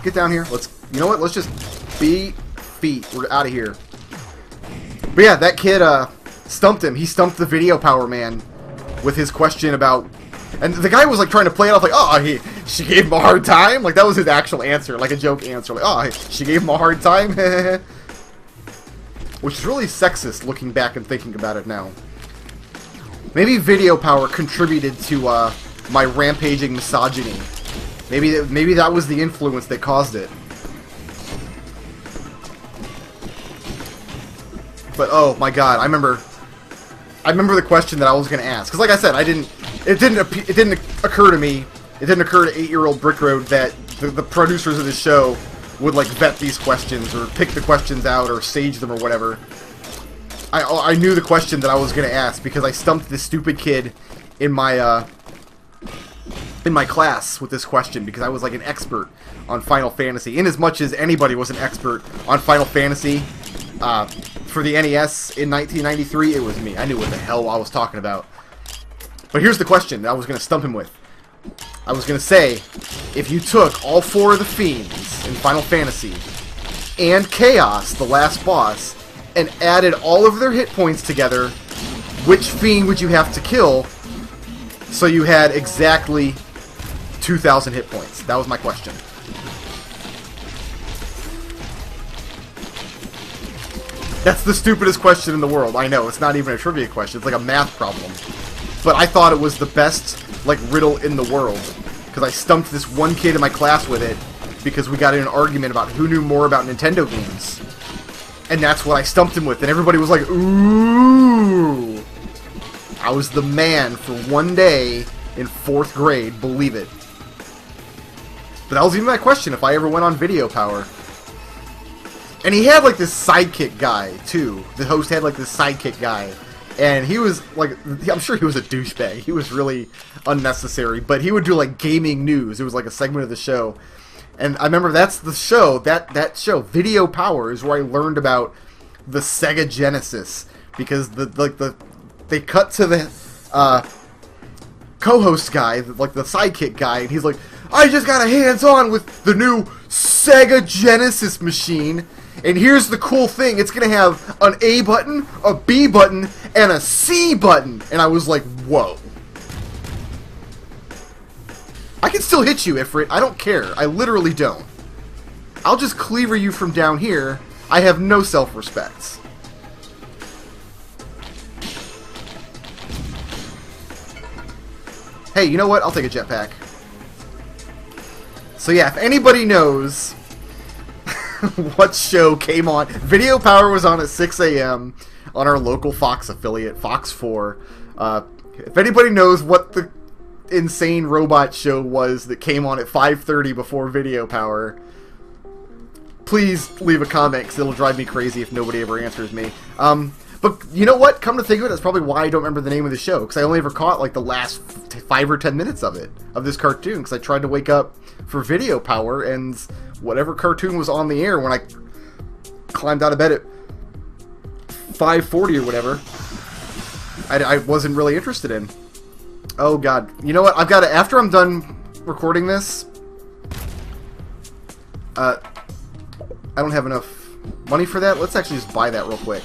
get down here. Let's, you know what? Let's just be feet. We're out of here. But yeah, that kid stumped him. He stumped the Video Power man with his question about, and the guy was like trying to play it off like, oh, she gave him a hard time. Like that was his actual answer, like a joke answer. Like, oh, she gave him a hard time, which is really sexist looking back and thinking about it now. Maybe Video Power contributed to my rampaging misogyny. Maybe that was the influence that caused it. But oh my god, I remember the question that I was gonna ask. Because like I said, it didn't occur to me. It didn't occur to 8-year-old Brickroad that the producers of the show would like vet these questions or pick the questions out or sage them or whatever. I knew the question that I was gonna ask because I stumped this stupid kid in my class with this question because I was like an expert on Final Fantasy. In as much as anybody was an expert on Final Fantasy for the NES in 1993, it was me. I knew what the hell I was talking about. But here's the question that I was going to stump him with. I was going to say, if you took all 4 of the Fiends in Final Fantasy and Chaos, the last boss, and added all of their hit points together, which Fiend would you have to kill so you had exactly 2,000 hit points? That was my question. That's the stupidest question in the world. I know, it's not even a trivia question. It's like a math problem. But I thought it was the best, like, riddle in the world. Because I stumped this one kid in my class with it because we got in an argument about who knew more about Nintendo games. And that's what I stumped him with. And everybody was like, ooh. I was the man for one day in 4th grade. Believe it. But that was even my question if I ever went on Video Power. And he had like this sidekick guy too. The host had like this sidekick guy, and he was like, I'm sure he was a douchebag. He was really unnecessary, but he would do like gaming news. It was like a segment of the show, and I remember that's the show. That show, Video Power, is where I learned about the Sega Genesis because they cut to the co-host guy, like the sidekick guy, and he's like, I just got a hands-on with the new Sega Genesis machine. And here's the cool thing, it's going to have an A button, a B button, and a C button. And I was like, whoa. I can still hit you, Ifrit. I don't care. I literally don't. I'll just cleaver you from down here. I have no self-respect. Hey, you know what? I'll take a jetpack. So yeah, if anybody knows what show came on, Video Power was on at 6 a.m. on our local Fox affiliate, Fox 4. If anybody knows what the insane robot show was that came on at 5:30 before Video Power, please leave a comment, because it'll drive me crazy if nobody ever answers me. But you know what? Come to think of it, that's probably why I don't remember the name of the show, because I only ever caught like the last 5 or 10 minutes of it, of this cartoon, because I tried to wake up for Video Power, and whatever cartoon was on the air when I climbed out of bed at 5:40 or whatever, I wasn't really interested in. Oh god. You know what? I've got to, after I'm done recording this, I don't have enough money for that. Let's actually just buy that real quick.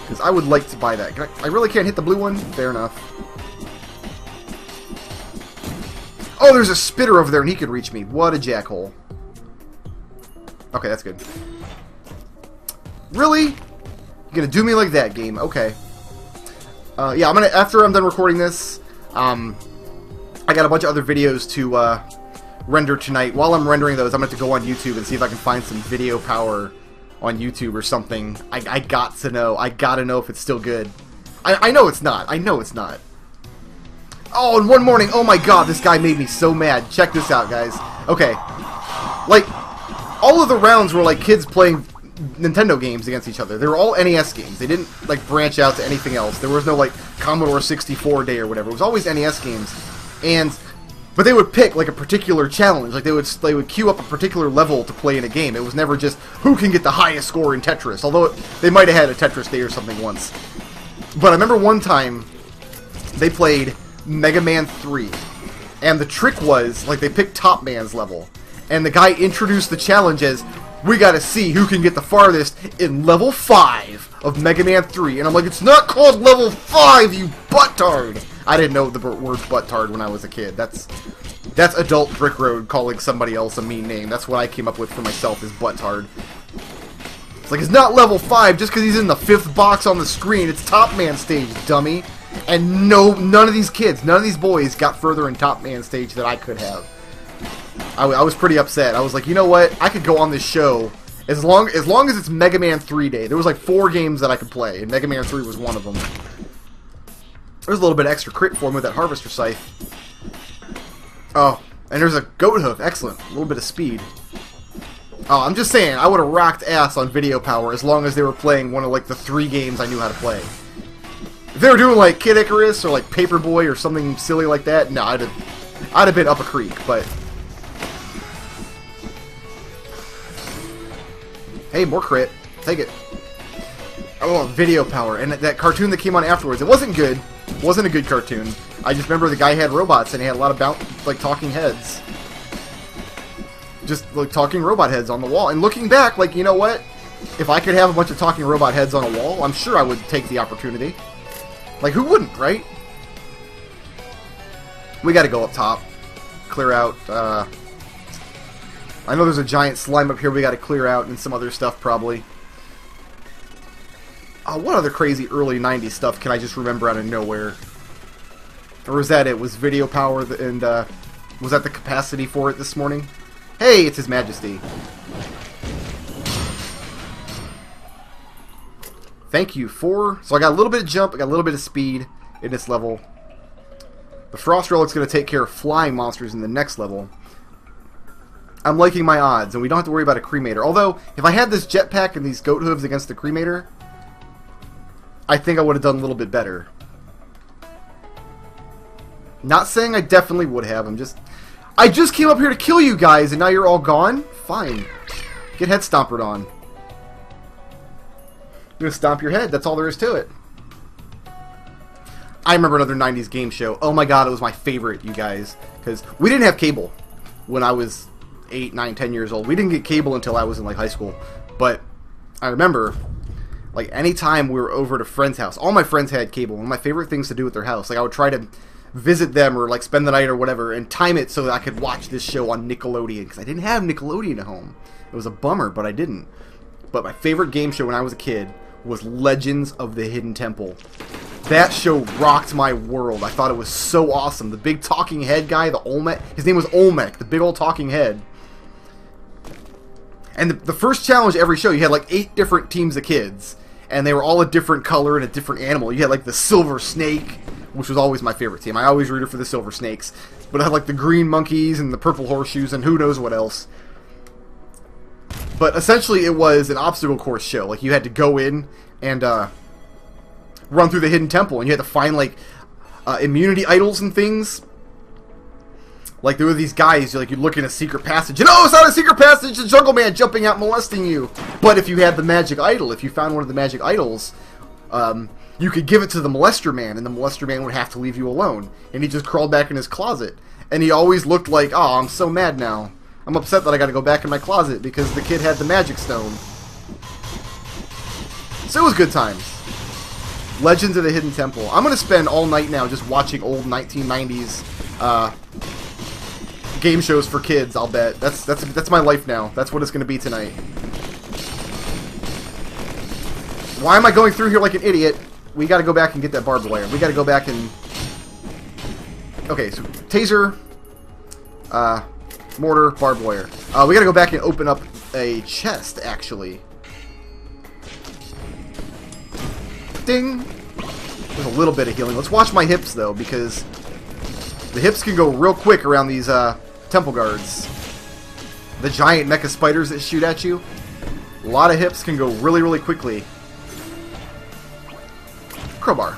Because I would like to buy that. I really can't hit the blue one? Fair enough. Oh, there's a spitter over there and he could reach me. What a jackhole. Okay, that's good. Really? You're gonna do me like that, game? Okay. Yeah, I'm gonna, after I'm done recording this, I got a bunch of other videos to render tonight. While I'm rendering those, I'm gonna have to go on YouTube and see if I can find some Video Power on YouTube or something. I got to know. I gotta know if it's still good. I know it's not. I know it's not. Oh, and one morning, oh my god, this guy made me so mad. Check this out, guys. Okay. Like, all of the rounds were like kids playing Nintendo games against each other. They were all NES games. They didn't, like, branch out to anything else. There was no, like, Commodore 64 day or whatever. It was always NES games. But they would pick, like, a particular challenge. Like, they would queue up a particular level to play in a game. It was never just, who can get the highest score in Tetris? Although, they might have had a Tetris day or something once. But I remember one time, they played Mega Man 3. And the trick was, like, they picked Top Man's level. And the guy introduced the challenge as, we gotta see who can get the farthest in level 5 of Mega Man 3. And I'm like, it's not called level 5, you buttard! I didn't know the word buttard when I was a kid. That's adult Brickroad calling somebody else a mean name. That's what I came up with for myself, is buttard. It's like, it's not level 5 just because he's in the 5th box on the screen. It's Top Man stage, dummy. And none of these kids, none of these boys got further in Top Man stage than I could have. I was pretty upset. I was like, you know what? I could go on this show as long as it's Mega Man 3 day. There was like 4 games that I could play, and Mega Man 3 was one of them. There's a little bit of extra crit for me with that Harvester Scythe. Oh, and there's a Goat Hoof. Excellent. A little bit of speed. Oh, I'm just saying, I would have rocked ass on Video Power as long as they were playing one of like the 3 games I knew how to play. If they were doing like Kid Icarus or like Paperboy or something silly like that, no, I'd have been up a creek, but... Hey, more crit. Take it. Oh, Video Power. And that cartoon that came on afterwards, it wasn't good. It wasn't a good cartoon. I just remember the guy had robots and he had a lot of like talking heads. Just like talking robot heads on the wall. And looking back, like, you know what? If I could have a bunch of talking robot heads on a wall, I'm sure I would take the opportunity. Like, who wouldn't, right? We gotta go up top. Clear out, I know there's a giant slime up here we gotta clear out and some other stuff, probably. What other crazy early 90s stuff can I just remember out of nowhere? Or was that it? Was Video Power and, was that the capacity for it this morning? Hey, it's His Majesty. Thank you for... So I got a little bit of jump, I got a little bit of speed in this level. The Frost Relic's going to take care of flying monsters in the next level. I'm liking my odds, and we don't have to worry about a cremator. Although, if I had this jetpack and these goat hooves against the cremator, I think I would have done a little bit better. Not saying I definitely would have. I just came up here to kill you guys, and now you're all gone? Fine. Get head stompered on. I'm gonna stomp your head. That's all there is to it. I remember another 90s game show. Oh my god, it was my favorite, you guys. Because we didn't have cable when I was 8, 9, 10 years old. We didn't get cable until I was in like high school. But I remember, like, anytime we were over at a friend's house, all my friends had cable. One of my favorite things to do at their house, like, I would try to visit them or like spend the night or whatever and time it so that I could watch this show on Nickelodeon, because I didn't have Nickelodeon at home. It was a bummer, but I didn't. But my favorite game show when I was a kid was Legends of the Hidden Temple. That show rocked my world. I thought it was so awesome. The big talking head guy, the Olmec, his name was Olmec, the big old talking head. And the first challenge every show, you had like 8 different teams of kids, and they were all a different color and a different animal. You had like the silver snake, which was always my favorite team. I always rooted for the silver snakes. But I had like the green monkeys and the purple horseshoes and who knows what else. But essentially it was an obstacle course show. Like, you had to go in and run through the hidden temple, and you had to find like immunity idols and things. Like, there were these guys, like, you'd look in a secret passage, and oh, it's not a secret passage, it's Jungle Man jumping out molesting you. But if you had the magic idol, if you found one of the magic idols, you could give it to the molester man, and the molester man would have to leave you alone. And he just crawled back in his closet. And he always looked like, oh, I'm so mad now. I'm upset that I gotta go back in my closet because the kid had the magic stone. So it was good times. Legends of the Hidden Temple. I'm gonna spend all night now just watching old 1990s game shows for kids, I'll bet. That's my life now. That's what it's gonna be tonight. Why am I going through here like an idiot? We gotta go back and get that barbed wire. We gotta go back and... Okay, so taser, mortar, barbed wire. We gotta go back and open up a chest, actually. Ding! There's a little bit of healing. Let's watch my hips, though, because the hips can go real quick around these temple guards. The giant mecha spiders that shoot at you. A lot of hips can go really, really quickly. Crowbar.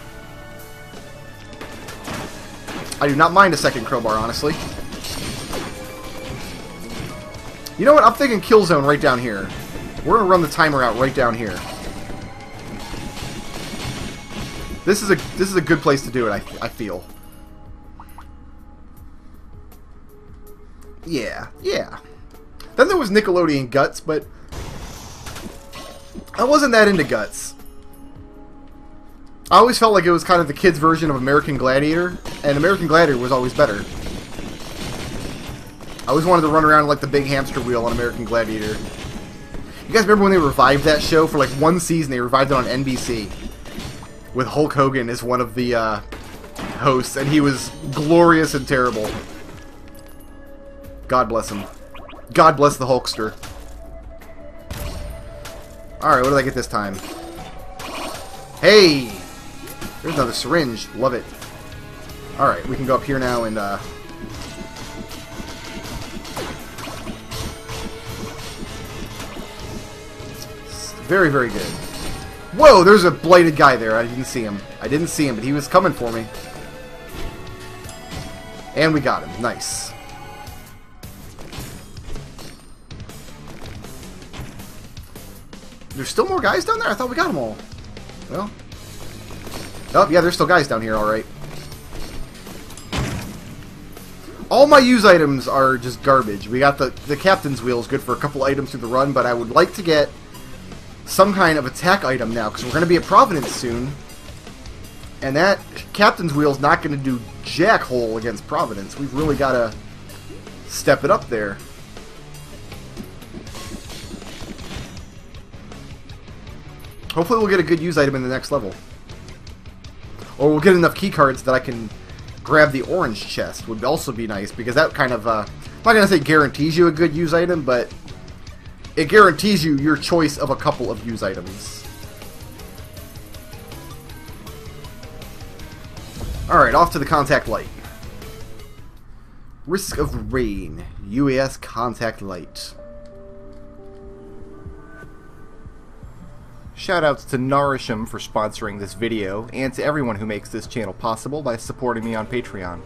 I do not mind a second crowbar, honestly. You know what? I'm thinking kill zone right down here. We're gonna run the timer out right down here. This is a good place to do it. I feel. Yeah, yeah. Then there was Nickelodeon Guts, but I wasn't that into Guts. I always felt like it was kind of the kids' version of American Gladiator, and American Gladiator was always better. I always wanted to run around like the big hamster wheel on American Gladiator. You guys remember when they revived that show for like one season? They revived it on NBC with Hulk Hogan as one of the hosts, and he was glorious and terrible. God bless him. God bless the Hulkster. Alright, what did I get this time? Hey! There's another syringe. Love it. Alright, we can go up here now and, very, very good. Whoa, there's a blighted guy there. I didn't see him. I didn't see him, but he was coming for me. And we got him. Nice. There's still more guys down there? I thought we got them all. Well. Oh, yeah, there's still guys down here, alright. All my use items are just garbage. We got the captain's wheel is good for a couple items through the run, but I would like to get some kind of attack item now, because we're going to be at Providence soon. And that captain's wheel is not going to do jack hole against Providence. We've really got to step it up there. Hopefully we'll get a good use item in the next level. Or we'll get enough keycards that I can grab the orange chest. Would also be nice, because that kind of, I'm not going to say guarantees you a good use item, but it guarantees you your choice of a couple of use items. Alright, off to the contact light. Risk of Rain. UAS contact light. Shoutouts to Nourish'em for sponsoring this video, and to everyone who makes this channel possible by supporting me on Patreon.